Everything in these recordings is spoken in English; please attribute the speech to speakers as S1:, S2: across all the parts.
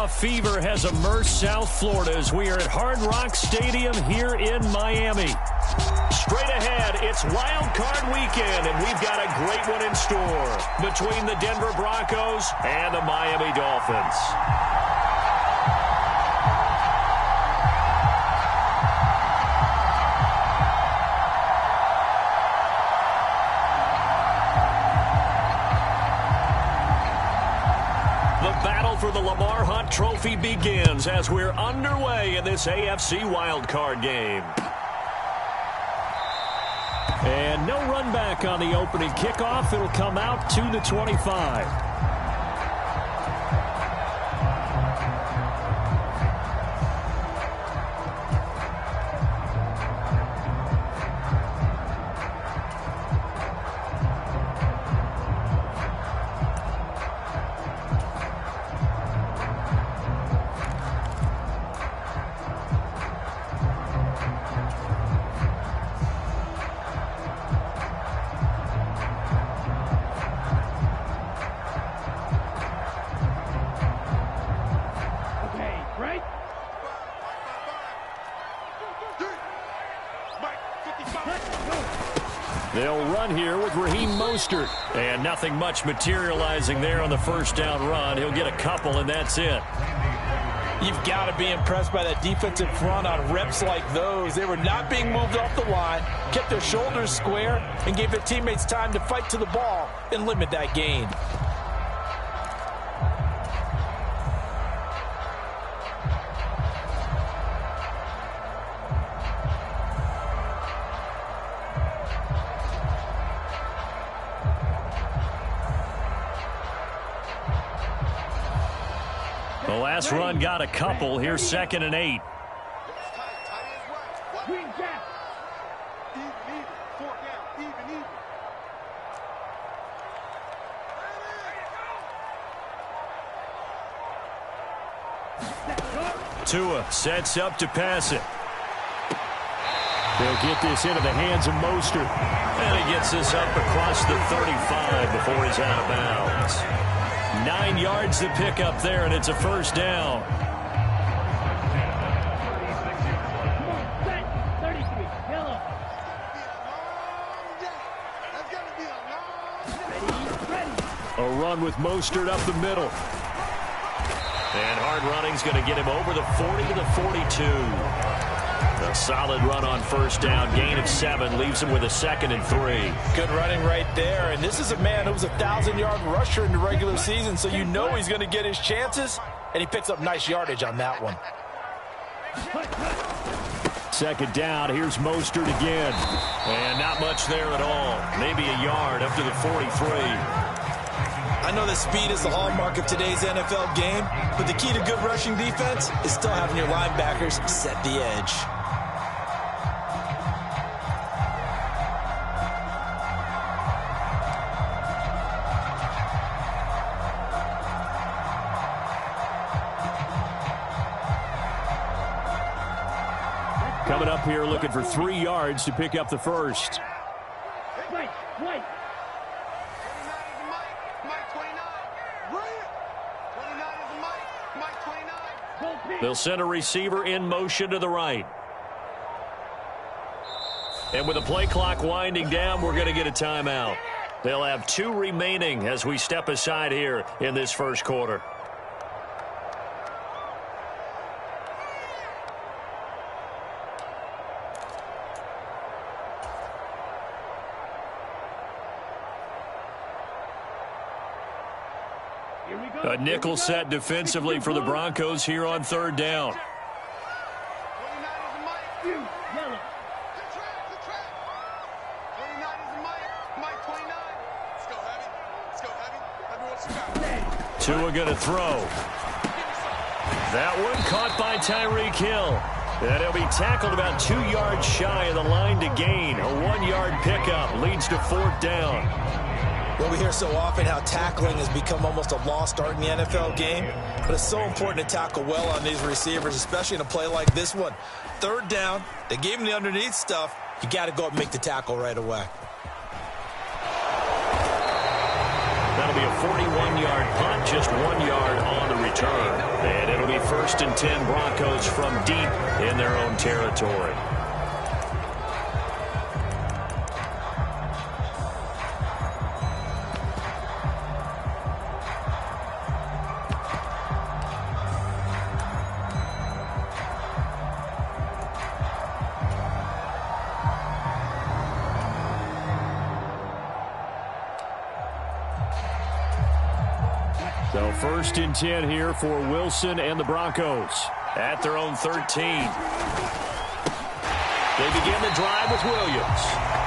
S1: Playoff fever has immersed South Florida as we are at Hard Rock Stadium here in Miami. Straight ahead, it's Wild Card Weekend, and we've got a great one in store between the Denver Broncos and the Miami Dolphins. For the Lamar Hunt Trophy begins as we're underway in this AFC wildcard game. And no run back on the opening kickoff. It'll come out to the 25. They'll run here with Raheem Mostert. And nothing much materializing there on the first down run. He'll get a couple, and that's it.
S2: You've got to be impressed by that defensive front on reps like those. They were not being moved off the line, kept their shoulders square, and gave their teammates time to fight to the ball and limit that gain.
S1: The last run got a couple. Here's 2nd and 8. Tua sets up to pass it. They'll get this into the hands of Mostert. And he gets this up across the 35 before he's out of bounds. 9 yards to pick up there, and it's a first down. A run with Mostert up the middle. And hard running's going to get him over the 40 to the 42. A solid run on first down. Gain of 7 leaves him with a 2nd and 3.
S2: Good running right there. And this is a man who was a 1,000-yard rusher in the regular season, so you know he's going to get his chances. And he picks up nice yardage on that one.
S1: 2nd down. Here's Mostert again. And not much there at all. Maybe a yard up to the 43.
S2: I know that speed is the hallmark of today's NFL game, but the key to good rushing defense is still having your linebackers set the edge.
S1: Coming up here looking for 3 yards to pick up the first.
S3: Wait.
S1: They'll send a receiver in motion to the right. And with the play clock winding down, we're going to get a timeout. They'll have 2 remaining as we step aside here in this first quarter. A nickel set defensively for the Broncos here on 3rd down. Tua going to throw. That one caught by Tyreek Hill. And he'll be tackled about 2 yards shy of the line to gain. A 1-yard pickup leads to 4th down.
S2: Well, we hear so often how tackling has become almost a lost art in the NFL game, but it's so important to tackle well on these receivers, especially in a play like this one. 3rd down, they gave him the underneath stuff. You got to go up and make the tackle right away.
S1: That'll be a 41-yard punt, just 1 yard on the return. And it'll be 1st and 10 Broncos from deep in their own territory. So 1st and 10 here for Wilson and the Broncos at their own 13. They begin the drive with Williams.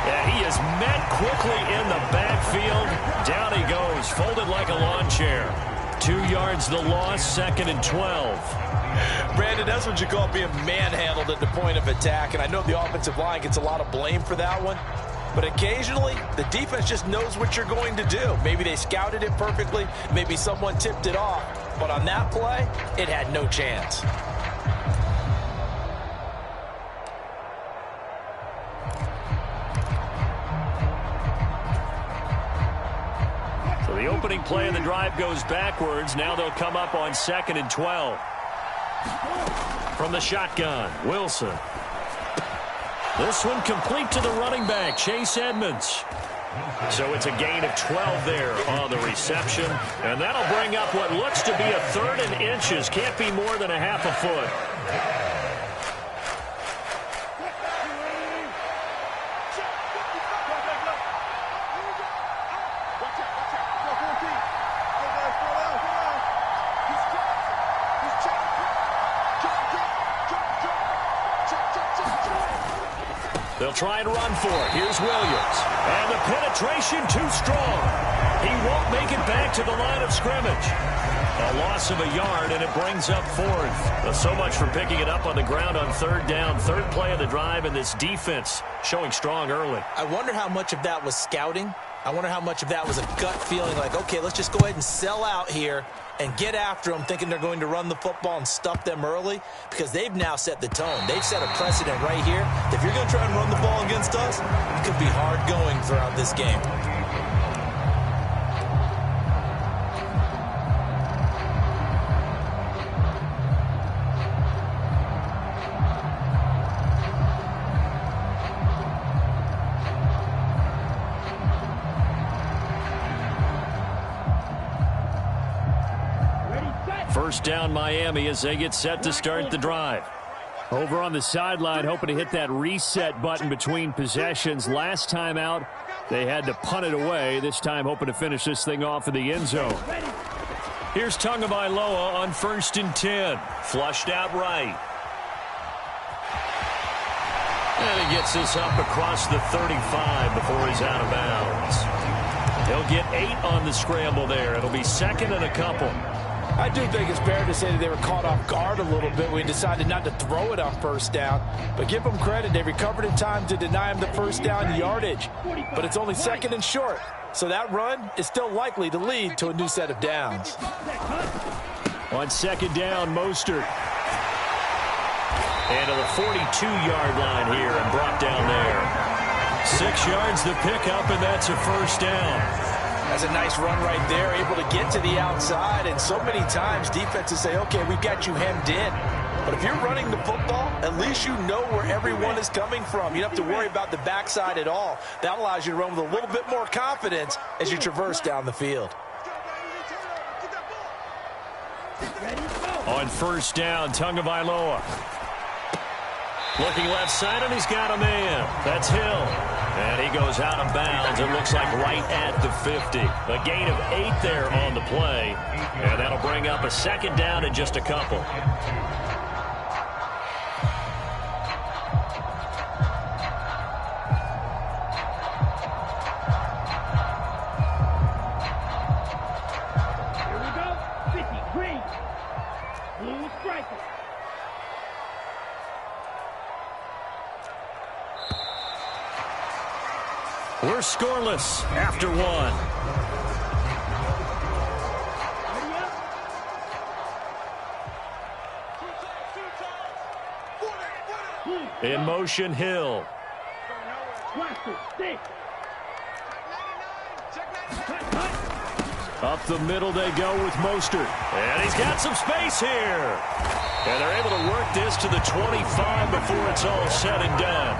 S1: Yeah, he is met quickly in the backfield. Down he goes, folded like a lawn chair. 2 yards the loss, 2nd and 12.
S2: Brandon, that's what you call being manhandled at the point of attack. And I know the offensive line gets a lot of blame for that one. But occasionally, the defense just knows what you're going to do. Maybe they scouted it perfectly. Maybe someone tipped it off. But on that play, it had no chance.
S1: So the opening play of the drive goes backwards. Now they'll come up on 2nd and 12. From the shotgun, Wilson. This one complete to the running back, Chase Edmonds. So it's a gain of 12 there on the reception. And that'll bring up what looks to be a 3rd and inches. Can't be more than a half a foot. They'll try and run for it. Here's Williams. And the penetration too strong. He won't make it back to the line of scrimmage. A loss of a yard, and it brings up 4th. So much for picking it up on the ground on 3rd down. 3rd play of the drive, and this defense showing strong early.
S2: I wonder how much of that was scouting. I wonder how much of that was a gut feeling like, okay, let's just go ahead and sell out here and get after them, thinking they're going to run the football and stuff them early, because they've now set the tone. They've set a precedent right here. If you're going to try and run the ball against us, it could be hard going throughout this game.
S1: First down Miami as they get set to start the drive. Over on the sideline, hoping to hit that reset button between possessions. Last time out, they had to punt it away. This time hoping to finish this thing off in the end zone. Here's Tagovailoa on 1st and 10. Flushed out right. And he gets this up across the 35 before he's out of bounds. He'll get 8 on the scramble there. It'll be 2nd and a couple.
S2: I do think it's fair to say that they were caught off guard a little bit. We decided not to throw it on 1st down. But give them credit. They recovered in time to deny him the 1st down yardage. But it's only 2nd and short. So that run is still likely to lead to a new set of downs.
S1: On 2nd down, Mostert. And to the 42-yard line here and brought down there. 6 yards the pickup, and that's a 1st down.
S2: That's a nice run right there, able to get to the outside. And so many times defenses say, okay, we've got you hemmed in. But if you're running the football, at least you know where everyone is coming from. You don't have to worry about the backside at all. That allows you to run with a little bit more confidence as you traverse down the field.
S1: On 1st down, Tagovailoa. Looking left side, and he's got a man. That's Hill. And he goes out of bounds. It looks like right at the 50. A gain of 8 there on the play. And that'll bring up a 2nd down in just a couple.
S3: Here we go. 50, green. Blue striker.
S1: We're scoreless after 1. In motion, Hill. Up the middle they go with Mostert. And he's got some space here. And they're able to work this to the 25 before it's all said and done.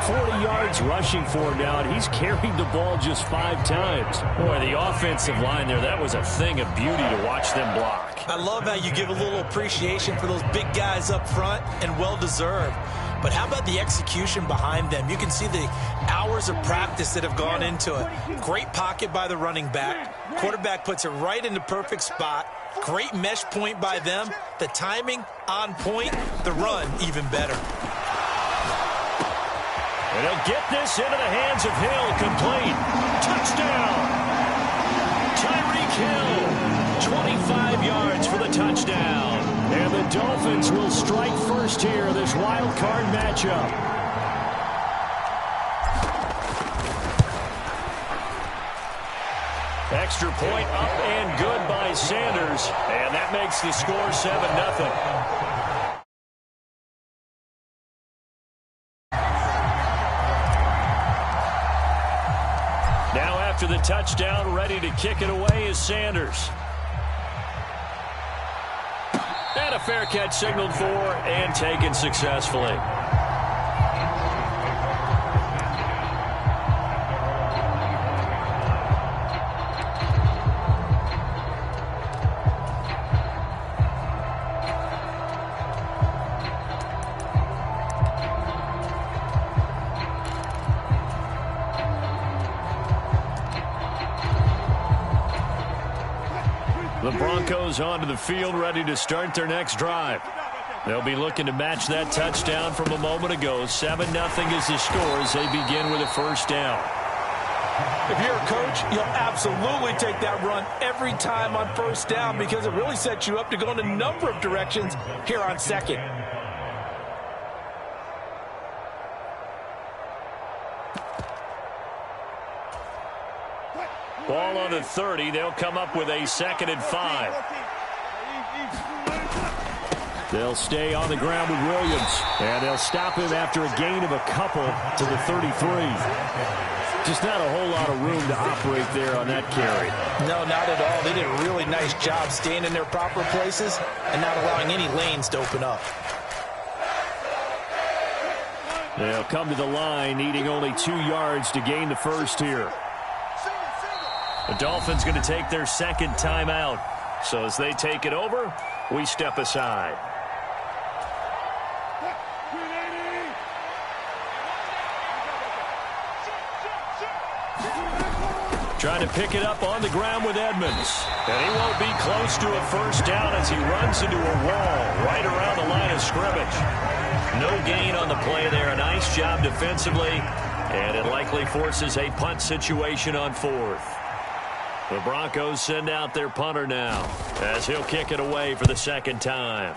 S1: 40 yards rushing for him now, and he's carried the ball just 5 times. Boy, the offensive line there, that was a thing of beauty to watch them block.
S2: I love how you give a little appreciation for those big guys up front, and well-deserved. But how about the execution behind them? You can see the hours of practice that have gone into it. Great pocket by the running back. Quarterback puts it right in the perfect spot. Great mesh point by them. The timing on point. The run even better.
S1: And he'll get this into the hands of Hill. Complete. Touchdown. Tyreek Hill. 25 yards for the touchdown. And the Dolphins will strike first here, this wild card matchup. Extra point up and good by Sanders. And that makes the score 7-0. Now after the touchdown, ready to kick it away is Sanders. And a fair catch signaled for and taken successfully. The Broncos onto the field, ready to start their next drive. They'll be looking to match that touchdown from a moment ago. 7-0 is the score as they begin with a first down.
S2: If you're a coach, you'll absolutely take that run every time on first down because it really sets you up to go in a number of directions here on second.
S1: Ball on the 30. They'll come up with a 2nd and 5. They'll stay on the ground with Williams. And they'll stop him after a gain of a couple to the 33. Just not a whole lot of room to operate there on that carry.
S2: No, not at all. They did a really nice job staying in their proper places and not allowing any lanes to open up.
S1: They'll come to the line, needing only 2 yards to gain the first here. The Dolphins going to take their 2nd timeout. So as they take it over, we step aside. Trying to pick it up on the ground with Edmonds. And he won't be close to a first down as he runs into a wall right around the line of scrimmage. No gain on the play there. A nice job defensively. And it likely forces a punt situation on 4th. The Broncos send out their punter now as he'll kick it away for the 2nd time.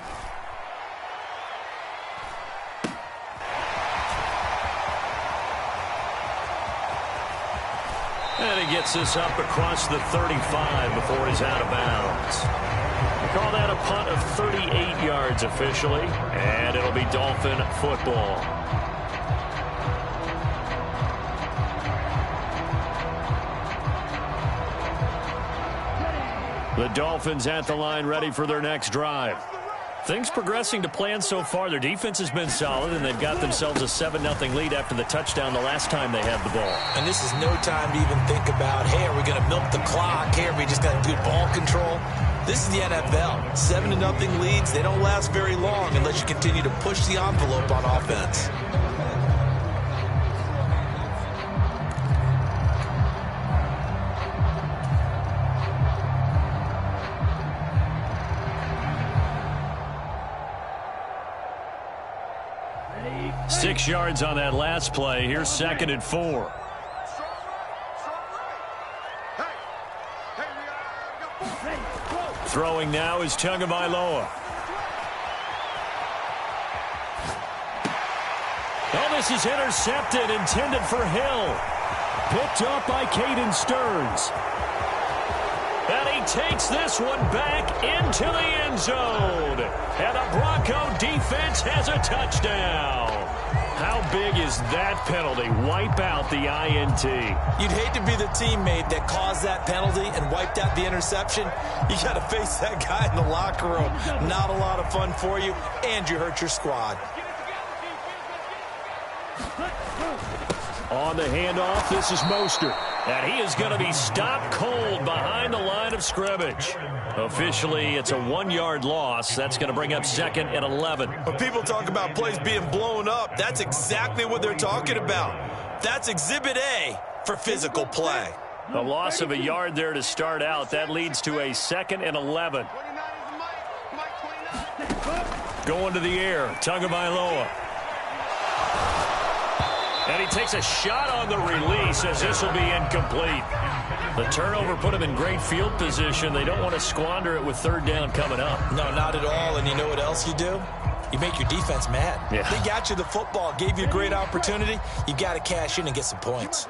S1: And he gets this up across the 35 before he's out of bounds. We call that a punt of 38 yards officially, and it'll be Dolphin football. The Dolphins at the line ready for their next drive. Things progressing to plan so far. Their defense has been solid, and they've got themselves a 7-0 lead after the touchdown the last time they had the ball.
S2: And this is no time to even think about, hey, are we going to milk the clock? Hey, are we just going to do ball control? This is the NFL. 7-0 leads, they don't last very long unless you continue to push the envelope on offense.
S1: Six yards on that last play. Here's 2nd and 4. Throwing now is Tagovailoa. Oh, this is intercepted, intended for Hill. Picked up by Caden Stearns. And he takes this one back into the end zone. And the Bronco defense has a touchdown. how big is that penalty? Wipe out the INT.
S2: You'd hate to be the teammate that caused that penalty and wiped out the interception. You got to face that guy in the locker room. Not a lot of fun for you, and you hurt your squad.
S1: On the handoff, this is Mostert. And he is going to be stopped cold behind the line of scrimmage. Officially, it's a 1-yard loss. That's going to bring up 2nd and 11.
S2: When people talk about plays being blown up, that's exactly what they're talking about. That's Exhibit A for physical play.
S1: A loss of a yard there to start out. That leads to a 2nd and 11. Going to the air, Tagovailoa. And he takes a shot on the release as this will be incomplete. The turnover put him in great field position. They don't want to squander it with 3rd down coming up.
S2: No, not at all. And you know what else you do? You make your defense mad.
S1: Yeah.
S2: They got you the football, gave you a great opportunity. You got to cash in and get some points.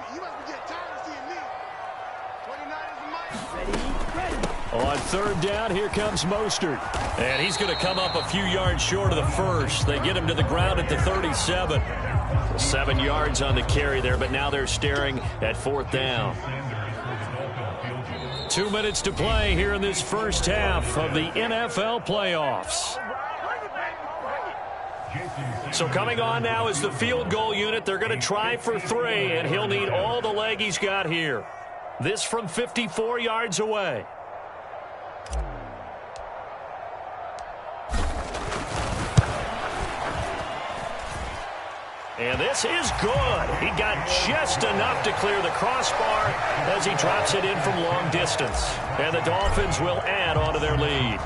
S1: On 3rd down, here comes Mostert. And he's going to come up a few yards short of the first. They get him to the ground at the 37. 7 yards on the carry there, but now they're staring at 4th down. 2 minutes to play here in this first half of the NFL playoffs. So coming on now is the field goal unit. They're going to try for 3, and he'll need all the leg he's got here. This from 54 yards away. And this is good. He got just enough to clear the crossbar as he drops it in from long distance. And the Dolphins will add on to their lead.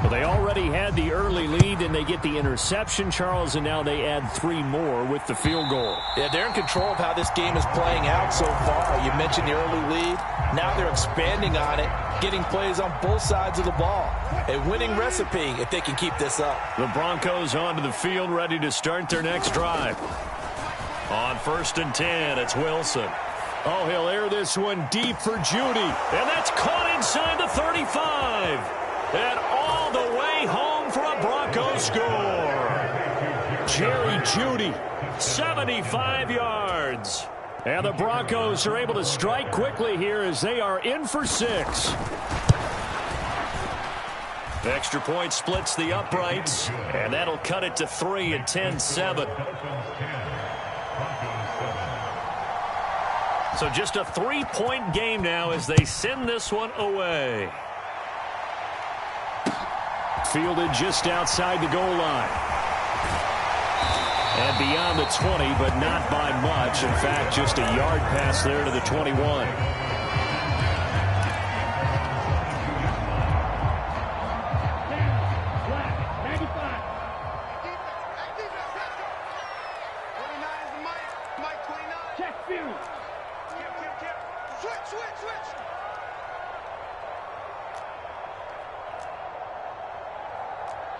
S1: Well, they already had the early lead, and they get the interception, Charles, and now they add 3 more with the field goal.
S2: Yeah, they're in control of how this game is playing out so far. You mentioned the early lead. Now they're expanding on it, getting plays on both sides of the ball. A winning recipe if they can keep this up.
S1: The Broncos onto the field, ready to start their next drive. On 1st and 10, it's Wilson. Oh, he'll air this one deep for Judy. And that's caught inside the 35. And all the way home for a Broncos score. Jerry Judy, 75 yards. And the Broncos are able to strike quickly here as they are in for 6. The extra point splits the uprights, and that'll cut it to 3 at 10-7. So just a 3-point game now as they send this one away. Fielded just outside the goal line. And beyond the 20, but not by much. In fact, just a yard pass there to the 21.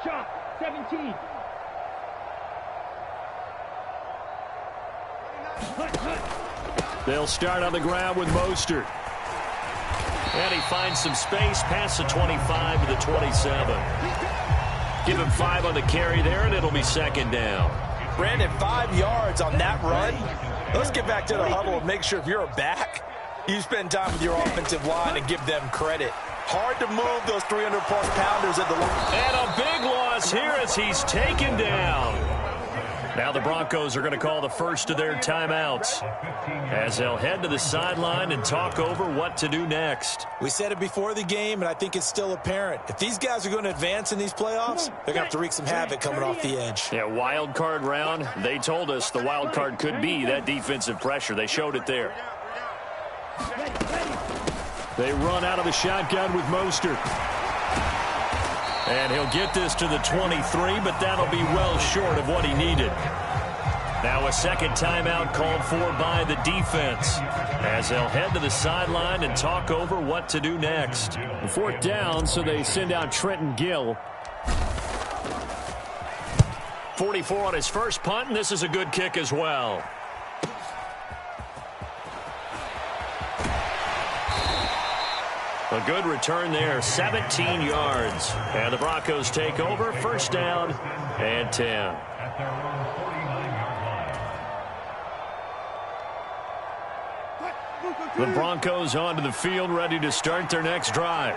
S3: Shot, 17.
S1: They'll start on the ground with Mostert. And he finds some space past the 25 to the 27. Give him 5 on the carry there, and it'll be 2nd down.
S2: Brandon, 5 yards on that run. Let's get back to the huddle and make sure if you're a back, you spend time with your offensive line and give them credit. Hard to move those 300-plus pounders at the line.
S1: And a big loss here as he's taken down. Now the Broncos are going to call the first of their timeouts as they'll head to the sideline and talk over what to do next.
S2: We said it before the game, and I think it's still apparent. If these guys are going to advance in these playoffs, they're going to have to wreak some havoc coming off the edge.
S1: Yeah, wild card round. They told us the wild card could be that defensive pressure. They showed it there. They run out of the shotgun with Mostert. And he'll get this to the 23, but that'll be well short of what he needed. Now a second timeout called for by the defense as they'll head to the sideline and talk over what to do next. 4th down, so they send out Trenton Gill. 44 on his first punt, and this is a good kick as well. A good return there, 17 yards. And the Broncos take over, 1st down and 10. The Broncos onto the field, ready to start their next drive.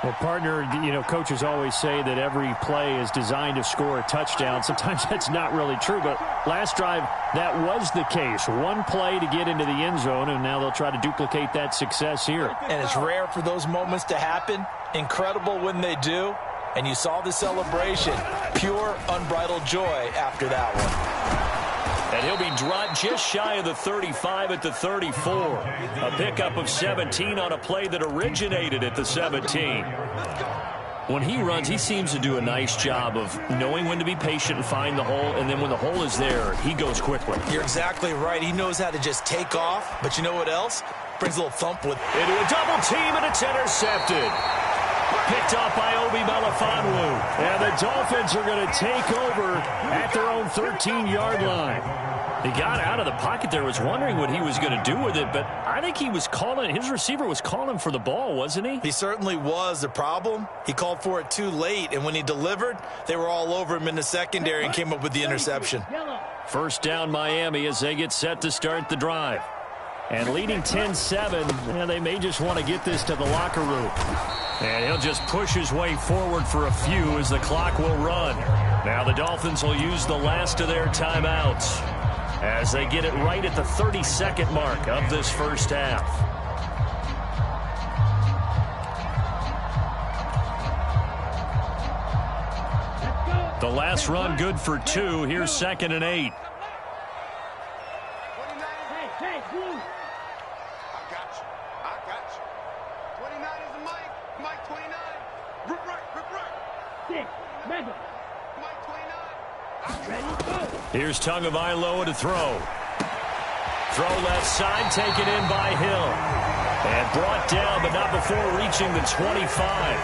S4: Well, partner, coaches always say that every play is designed to score a touchdown. Sometimes that's not really true, but last drive, that was the case. One play to get into the end zone, and now they'll try to duplicate that success here.
S2: And it's rare for those moments to happen. Incredible when they do. And you saw the celebration. Pure, unbridled joy after that one.
S1: And he'll be dropped just shy of the 35 at the 34. A pickup of 17 on a play that originated at the 17. When he runs, he seems to do a nice job of knowing when to be patient and find the hole, and then when the hole is there, he goes quickly.
S2: You're exactly right. He knows how to just take off, but you know what else? Brings a little thump with it.
S1: Into a double team, and it's intercepted. Picked off by Obi Melifonwu. And the Dolphins are going to take over at their own 13-yard line. He got out of the pocket there, was wondering what he was going to do with it, but I think he was calling, his receiver was calling for the ball, wasn't he?
S2: He certainly was. The problem, he called for it too late, and when he delivered, they were all over him in the secondary and came up with the interception.
S1: First down Miami as they get set to start the drive. And leading 10-7, they may just want to get this to the locker room. And he'll just push his way forward for a few as the clock will run. Now the Dolphins will use the last of their timeouts as they get it right at the 32nd mark of this first half. The last run good for 2. Here's 2nd and 8. Here's Tagovailoa to throw. Throw left side, taken in by Hill. And brought down, but not before reaching the 25.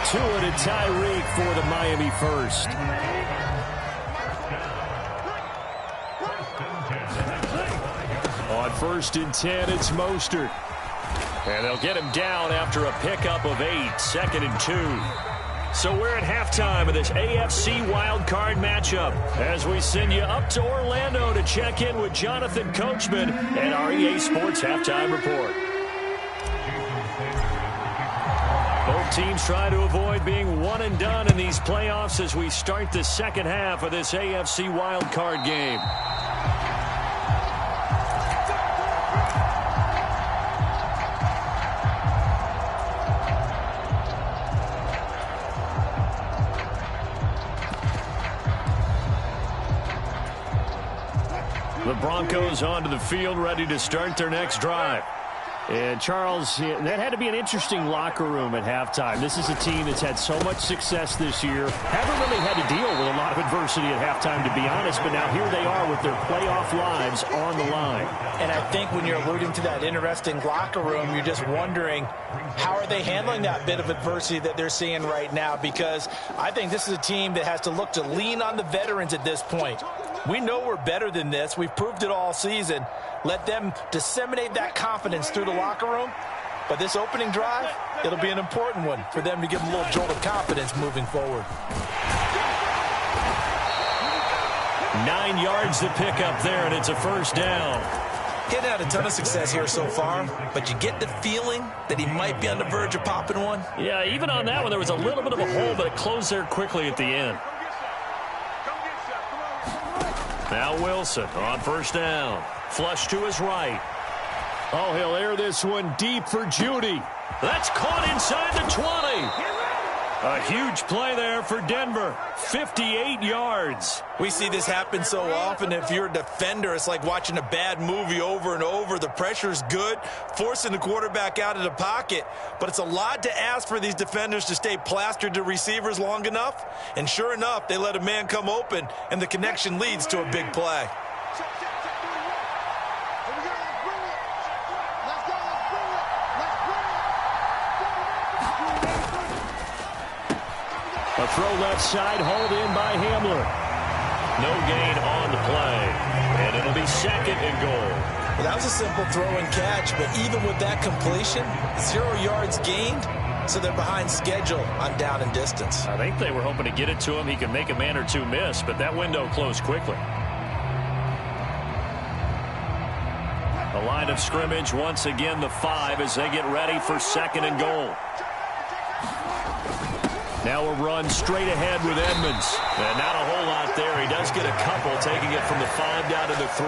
S1: 2 to Tyreek for the Miami first. On 1st and 10, it's Mostert. And they'll get him down after a pickup of 8, 2nd and 2. So we're at halftime of this AFC wildcard matchup as we send you up to Orlando to check in with Jonathan Coachman and our EA Sports Halftime Report. Both teams try to avoid being one and done in these playoffs as we start the second half of this AFC wildcard game. The Broncos onto the field, ready to start their next drive. And, Charles, that had to be an interesting locker room at halftime. This is a team that's had so much success this year. Haven't really had to deal with a lot of adversity at halftime, to be honest, but now here they are with their playoff lives on the line.
S2: And I think when you're alluding to that interesting locker room, you're just wondering, how are they handling that bit of adversity that they're seeing right now? Because I think this is a team that has to look to lean on the veterans at this point. We know we're better than this. We've proved it all season. Let them disseminate that confidence through the locker room. But this opening drive, it'll be an important one for them to give them a little jolt of confidence moving forward.
S1: 9 yards to pick up there, and it's a first down.
S2: He hadn't had a ton of success here so far, but you get the feeling that he might be on the verge of popping one.
S1: Yeah, even on that one, there was a little bit of a hole, but it closed there quickly at the end. Now Wilson on first down. Flush to his right. Oh, he'll air this one deep for Judy. That's caught inside the 20. A huge play there for Denver. 58 yards.
S2: We see this happen so often. If you're a defender, it's like watching a bad movie over and over. The pressure's good, forcing the quarterback out of the pocket. But it's a lot to ask for these defenders to stay plastered to receivers long enough. And sure enough, they let a man come open, and the connection leads to a big play.
S1: A throw left side, hauled in by Hamler. No gain on the play. And it'll be 2nd and goal.
S2: Well, that was a simple throw and catch, but even with that completion, 0 yards gained, so they're behind schedule on down and distance.
S1: I think they were hoping to get it to him. He could make a man or two miss, but that window closed quickly. A line of scrimmage, once again, the 5 as they get ready for 2nd and goal. Now a run straight ahead with Edmonds. And not a whole lot there. He does get a couple, taking it from the 5 down to the 3.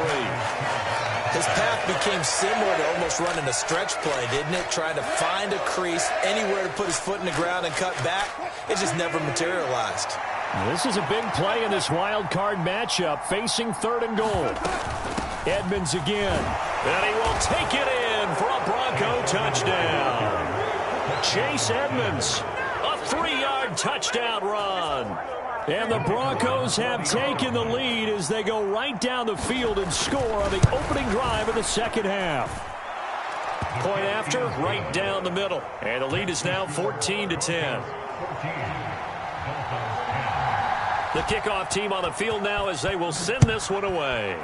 S2: His path became similar to almost running a stretch play, didn't it? Trying to find a crease, anywhere to put his foot in the ground and cut back. It just never materialized.
S4: This is a big play in this wild card matchup, facing 3rd and goal. Edmonds again.
S1: And he will take it in for a Bronco touchdown. Chase Edmonds, a 3-yard touchdown run. And the Broncos have taken the lead as they go right down the field and score on the opening drive of the 2nd half. Point after, right down the middle. And the lead is now 14-10. The kickoff team on the field now as they will send this one away.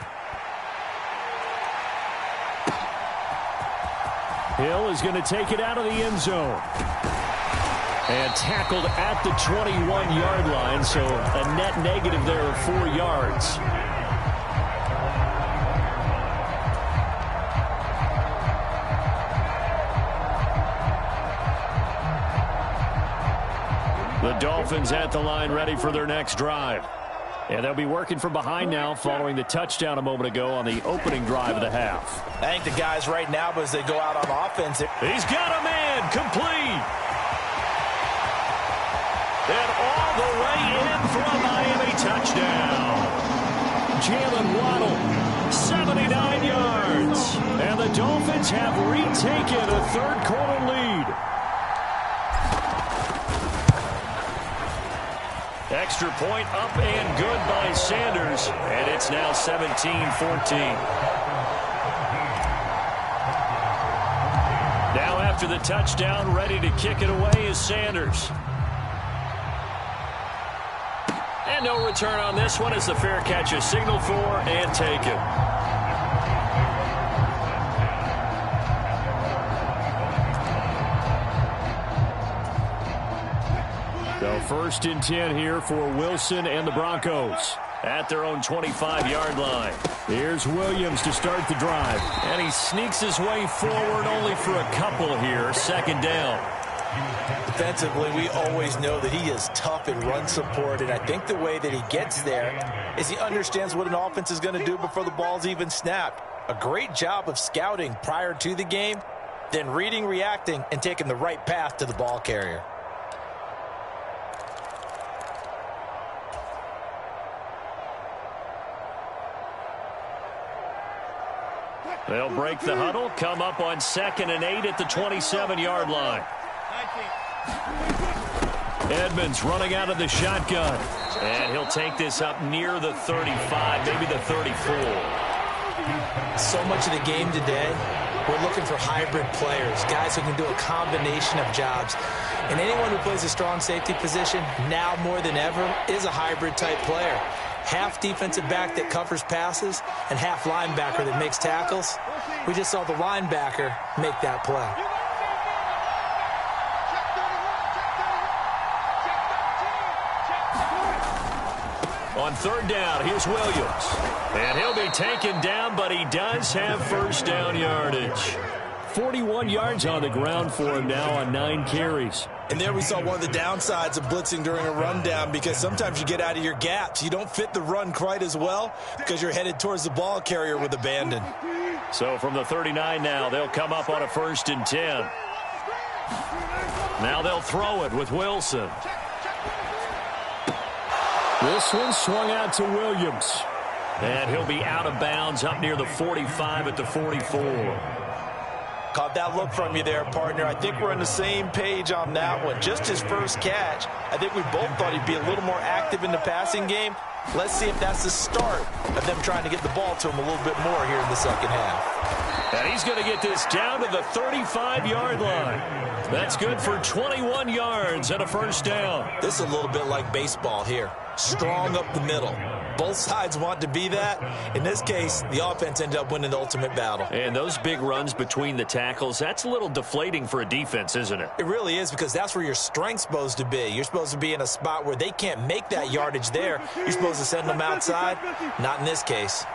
S4: Hill is going to take it out of the end zone. And tackled at the 21-yard line, so a net negative there of 4 yards. The Dolphins at the line ready for their next drive. And they'll be working from behind now following the touchdown a moment ago on the opening drive of the half.
S2: I think the guys right now, as they go out on offense.
S1: He's got a man, complete. And all the way in for a Miami touchdown.
S4: Jalen Waddle,
S1: 79 yards.
S4: And the Dolphins have retaken a 3rd quarter lead.
S1: Extra point up and good by Sanders. And it's now 17-14. Now after the touchdown, ready to kick it away is Sanders. And no return on this one as the fair catch is signaled for and taken.
S4: So 1st and 10 here for Wilson and the Broncos.
S1: At their own 25-yard line.
S4: Here's Williams to start the drive.
S1: And he sneaks his way forward only for a couple here. 2nd down.
S2: Defensively, we always know that he is tough in run support, and I think the way that he gets there is he understands what an offense is going to do before the ball's even snapped. A great job of scouting prior to the game, then reading, reacting, and taking the right path to the ball carrier.
S1: They'll break the huddle, come up on 2nd and 8 at the 27-yard line. Edmonds running out of the shotgun. And he'll take this up near the 35, maybe the 34.
S2: So much of the game today, we're looking for hybrid players, guys who can do a combination of jobs. And anyone who plays a strong safety position, now more than ever, is a hybrid type player. Half defensive back that covers passes and half linebacker that makes tackles. We just saw the linebacker make that play.
S1: On 3rd down, here's Williams. And he'll be taken down, but he does have 1st down yardage.
S4: 41 yards on the ground for him now on 9 carries.
S2: And there we saw one of the downsides of blitzing during a rundown, because sometimes you get out of your gaps. You don't fit the run quite as well because you're headed towards the ball carrier with abandon.
S1: So from the 39 now, they'll come up on a 1st and 10. Now they'll throw it with Wilson.
S4: This one swung out to Williams.
S1: And he'll be out of bounds up near the 45 at the 44.
S2: Caught that look from you there, partner. I think we're on the same page on that one. Just his first catch. I think we both thought he'd be a little more active in the passing game. Let's see if that's the start of them trying to get the ball to him a little bit more here in the 2nd half.
S1: And he's going to get this down to the 35-yard line. That's good for 21 yards and a 1st down.
S2: This is a little bit like baseball here. Strong up the middle. Both sides want to be that. In this case, the offense ended up winning the ultimate battle.
S1: And those big runs between the tackles, that's a little deflating for a defense, isn't it?
S2: It really is, because that's where your strength's supposed to be. You're supposed to be in a spot where they can't make that yardage there. You're supposed to send them outside. Not in this case.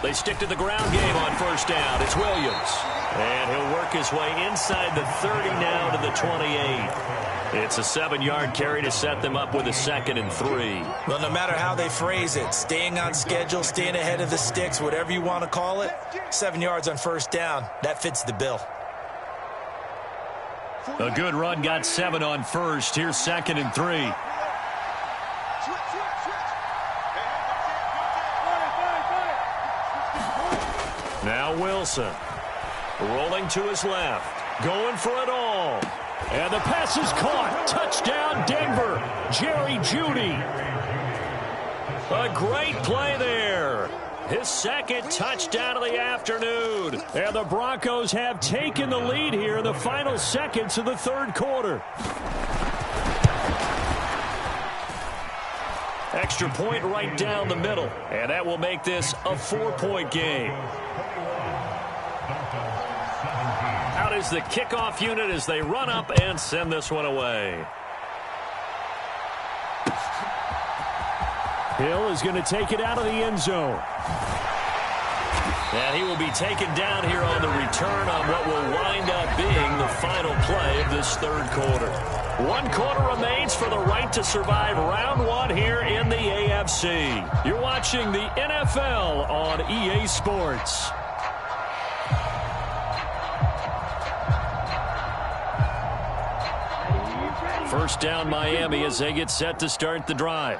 S1: They stick to the ground game on first down. It's Williams. And he'll work his way inside the 30 now to the 28. It's a 7-yard carry to set them up with a 2nd and 3.
S2: Well, no matter how they phrase it, staying on schedule, staying ahead of the sticks, whatever you want to call it, 7 yards on first down, that fits the bill.
S1: A good run got 7 on first. Here's 2nd and 3. Now Wilson. Rolling to his left. Going for it all. And the pass is caught. Touchdown, Denver. Jerry Jeudy. A great play there. His 2nd touchdown of the afternoon. And the Broncos have taken the lead here in the final seconds of the 3rd quarter. Extra point right down the middle. And that will make this a 4-point game. Out is the kickoff unit as they run up and send this one away. Hill is going to take it out of the end zone. And he will be taken down here on the return on what will wind up being the final play of this 3rd quarter. 1 quarter remains for the right to survive round 1 here in the AFC. You're watching the NFL on EA Sports. First down Miami as they get set to start the drive.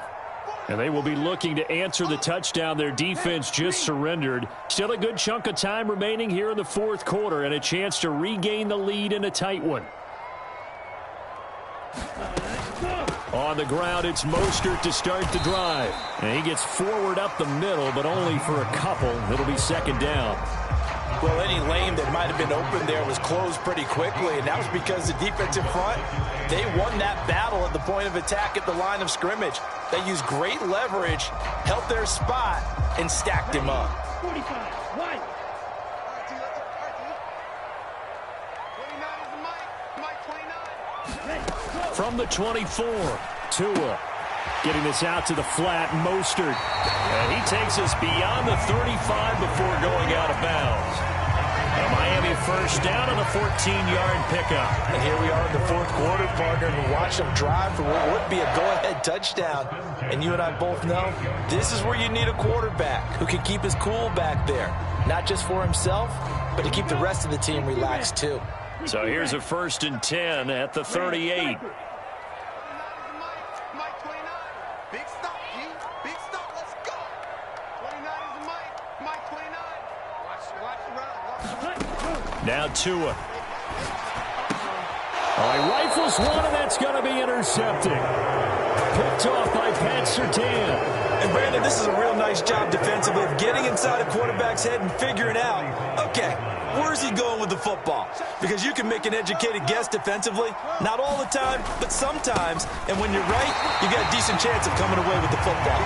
S1: And they will be looking to answer the touchdown their defense just surrendered. Still a good chunk of time remaining here in the 4th quarter and a chance to regain the lead in a tight one. On the ground, it's Mostert to start the drive. And he gets forward up the middle, but only for a couple. It'll be 2nd down.
S2: Well, any lane that might have been open there was closed pretty quickly, and that was because the defensive front, they won that battle at the point of attack at the line of scrimmage. They used great leverage, held their spot, and stacked him up.
S3: 45, right.
S1: From the 24, Tua getting this out to the flat, Mostert. And he takes us beyond the 35 before going out of bounds. A Miami first down on a 14-yard pickup.
S2: And here we are in the 4th quarter, partner, and watch them drive for what would be a go-ahead touchdown. And you and I both know this is where you need a quarterback who can keep his cool back there. Not just for himself, but to keep the rest of the team relaxed too.
S1: So here's a 1st and 10 at the 38. Now Tua. Oh, he rifles one, and that's going to be intercepted. Picked off by Pat Surtain.
S2: And Brandon, this is a real nice job defensively of getting inside a quarterback's head and figuring out, okay, where's he going with the football? Because you can make an educated guess defensively. Not all the time, but sometimes. And when you're right, you got a decent chance of coming away with the football.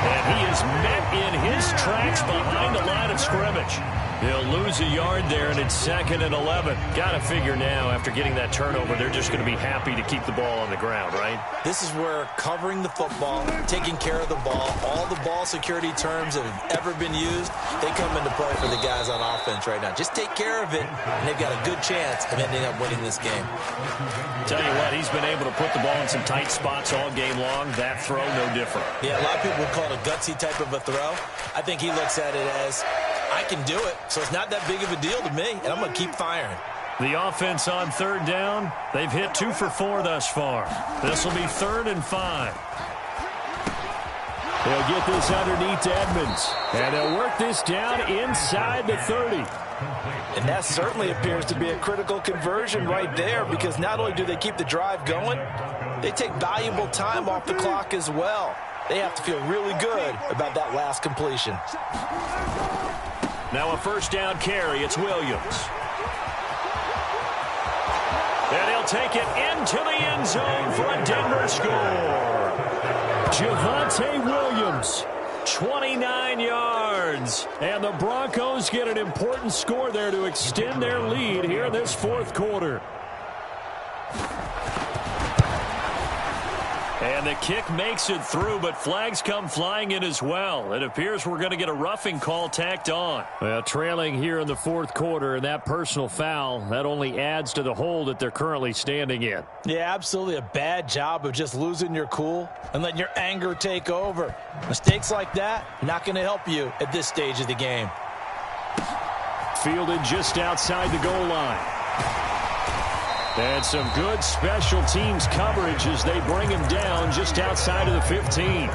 S1: And he is met in his tracks behind the line of scrimmage. He'll lose a yard there, and it's 2nd and 11. Got to figure now, after getting that turnover, they're just going to be happy to keep the ball on the ground, right?
S2: This is where covering the football, taking care of the ball, all the ball security terms that have ever been used, they come into play for the guys on offense right now. Just take care of it, and they've got a good chance of ending up winning this game.
S1: Tell you what, he's been able to put the ball in some tight spots all game long. That throw, no different.
S2: Yeah, a lot of people would call it a gutsy type of a throw. I think he looks at it as, I can do it, so it's not that big of a deal to me, and I'm going to keep firing.
S1: The offense on 3rd down, they've hit 2 for 4 thus far. This will be 3rd and 5. They'll get this underneath to Edmonds, and they'll work this down inside the 30.
S2: And that certainly appears to be a critical conversion right there, because not only do they keep the drive going, they take valuable time off the clock as well. They have to feel really good about that last completion.
S1: Now a 1st down carry. It's Williams. And he'll take it into the end zone for a Denver score. Javonte Williams, 29 yards. And the Broncos get an important score there to extend their lead here in this 4th quarter. And the kick makes it through, but flags come flying in as well. It appears we're going to get a roughing call tacked on.
S4: Well, trailing here in the fourth quarter, and that personal foul, that only adds to the hole that they're currently standing in.
S2: Yeah, absolutely a bad job of just losing your cool and letting your anger take over. Mistakes like that, not going to help you at this stage of the game.
S4: Fielded just outside the goal line. And some good special teams coverage as they bring him down just outside of the 15.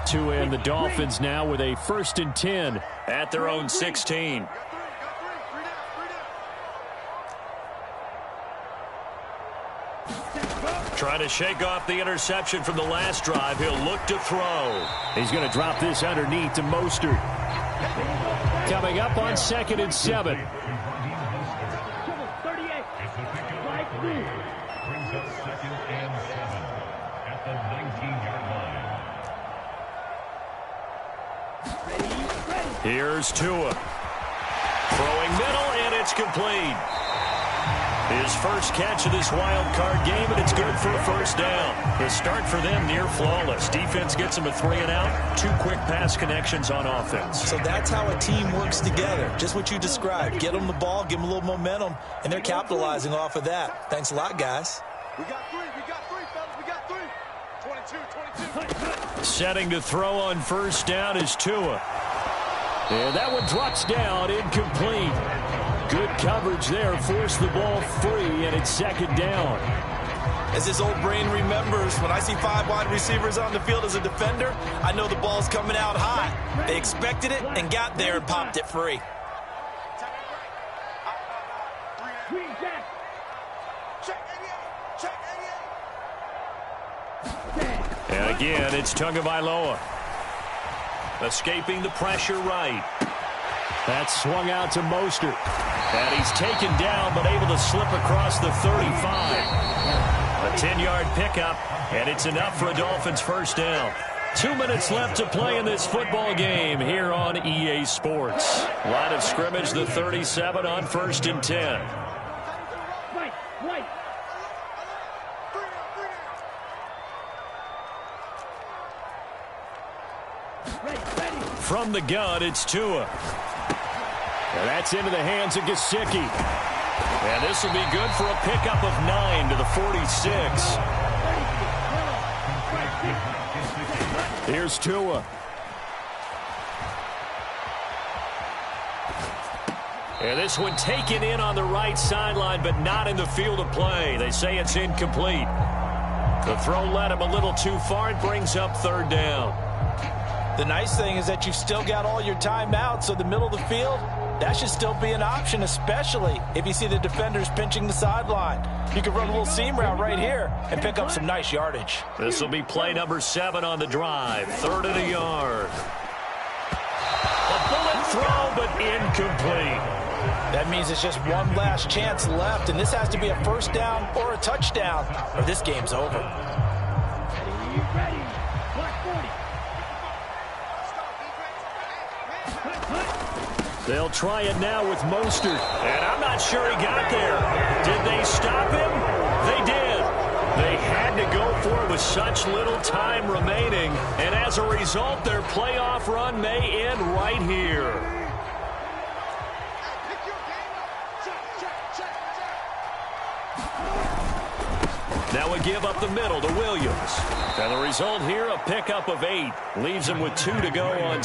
S4: To end the Dolphins now with a 1st and 10
S1: at their own 16. Trying to shake off the interception from the last drive. He'll look to throw.
S4: He's going to drop this underneath to Mostert. Coming up on 2nd and 7.
S5: Brings up 2nd and 7 at the 19-yard line.
S1: Here's Tua. Throwing middle, and it's complete. His first catch of this wild card game, and it's good for a 1st down. The start for them near flawless. Defense gets them a 3 and out. 2 quick pass connections on offense.
S2: So that's how a team works together. Just what you described. Get them the ball, give them a little momentum, and they're capitalizing off of that. Thanks a lot, guys.
S6: We got 3, fellas. We got 3. 22.
S1: Setting to throw on 1st down is Tua. And that one drops down, incomplete. Good coverage there, forced the ball free, and it's 2nd down.
S2: As this old brain remembers, when I see 5 wide receivers on the field as a defender, I know the ball's coming out high. They expected it and got there and popped it free.
S1: And again, it's Tagovailoa. Escaping the pressure right.
S4: That's swung out to Mostert.
S1: And he's taken down, but able to slip across the 35. A 10-yard pickup, and it's enough for a Dolphins 1st down. 2 minutes left to play in this football game here on EA Sports. Line of scrimmage, the 37 on 1st and 10. From the gun, it's Tua.
S4: And that's into the hands of Gesicki.
S1: And this will be good for a pickup of 9 to the 46.
S4: Here's Tua.
S1: And this one taken in on the right sideline, but not in the field of play. They say it's incomplete. The throw led him a little too far. It brings up 3rd down.
S2: The nice thing is that you've still got all your timeouts, so the middle of the field, that should still be an option, especially if you see the defenders pinching the sideline. You can run a little seam route right here and pick up some nice yardage.
S1: This will be play number 7 on the drive. 3rd and a yard. A bullet throw, but incomplete.
S2: That means it's just one last chance left, and this has to be a 1st down or a touchdown, or this game's over.
S3: Ready. Black 40.
S4: They'll try it now with Mostert.
S1: And I'm not sure he got there. Did they stop him? They did. They had to go for it with such little time remaining. And as a result, their playoff run may end right here. Now a give up the middle to Williams. And the result here, a pickup of 8. Leaves him with 2 to go on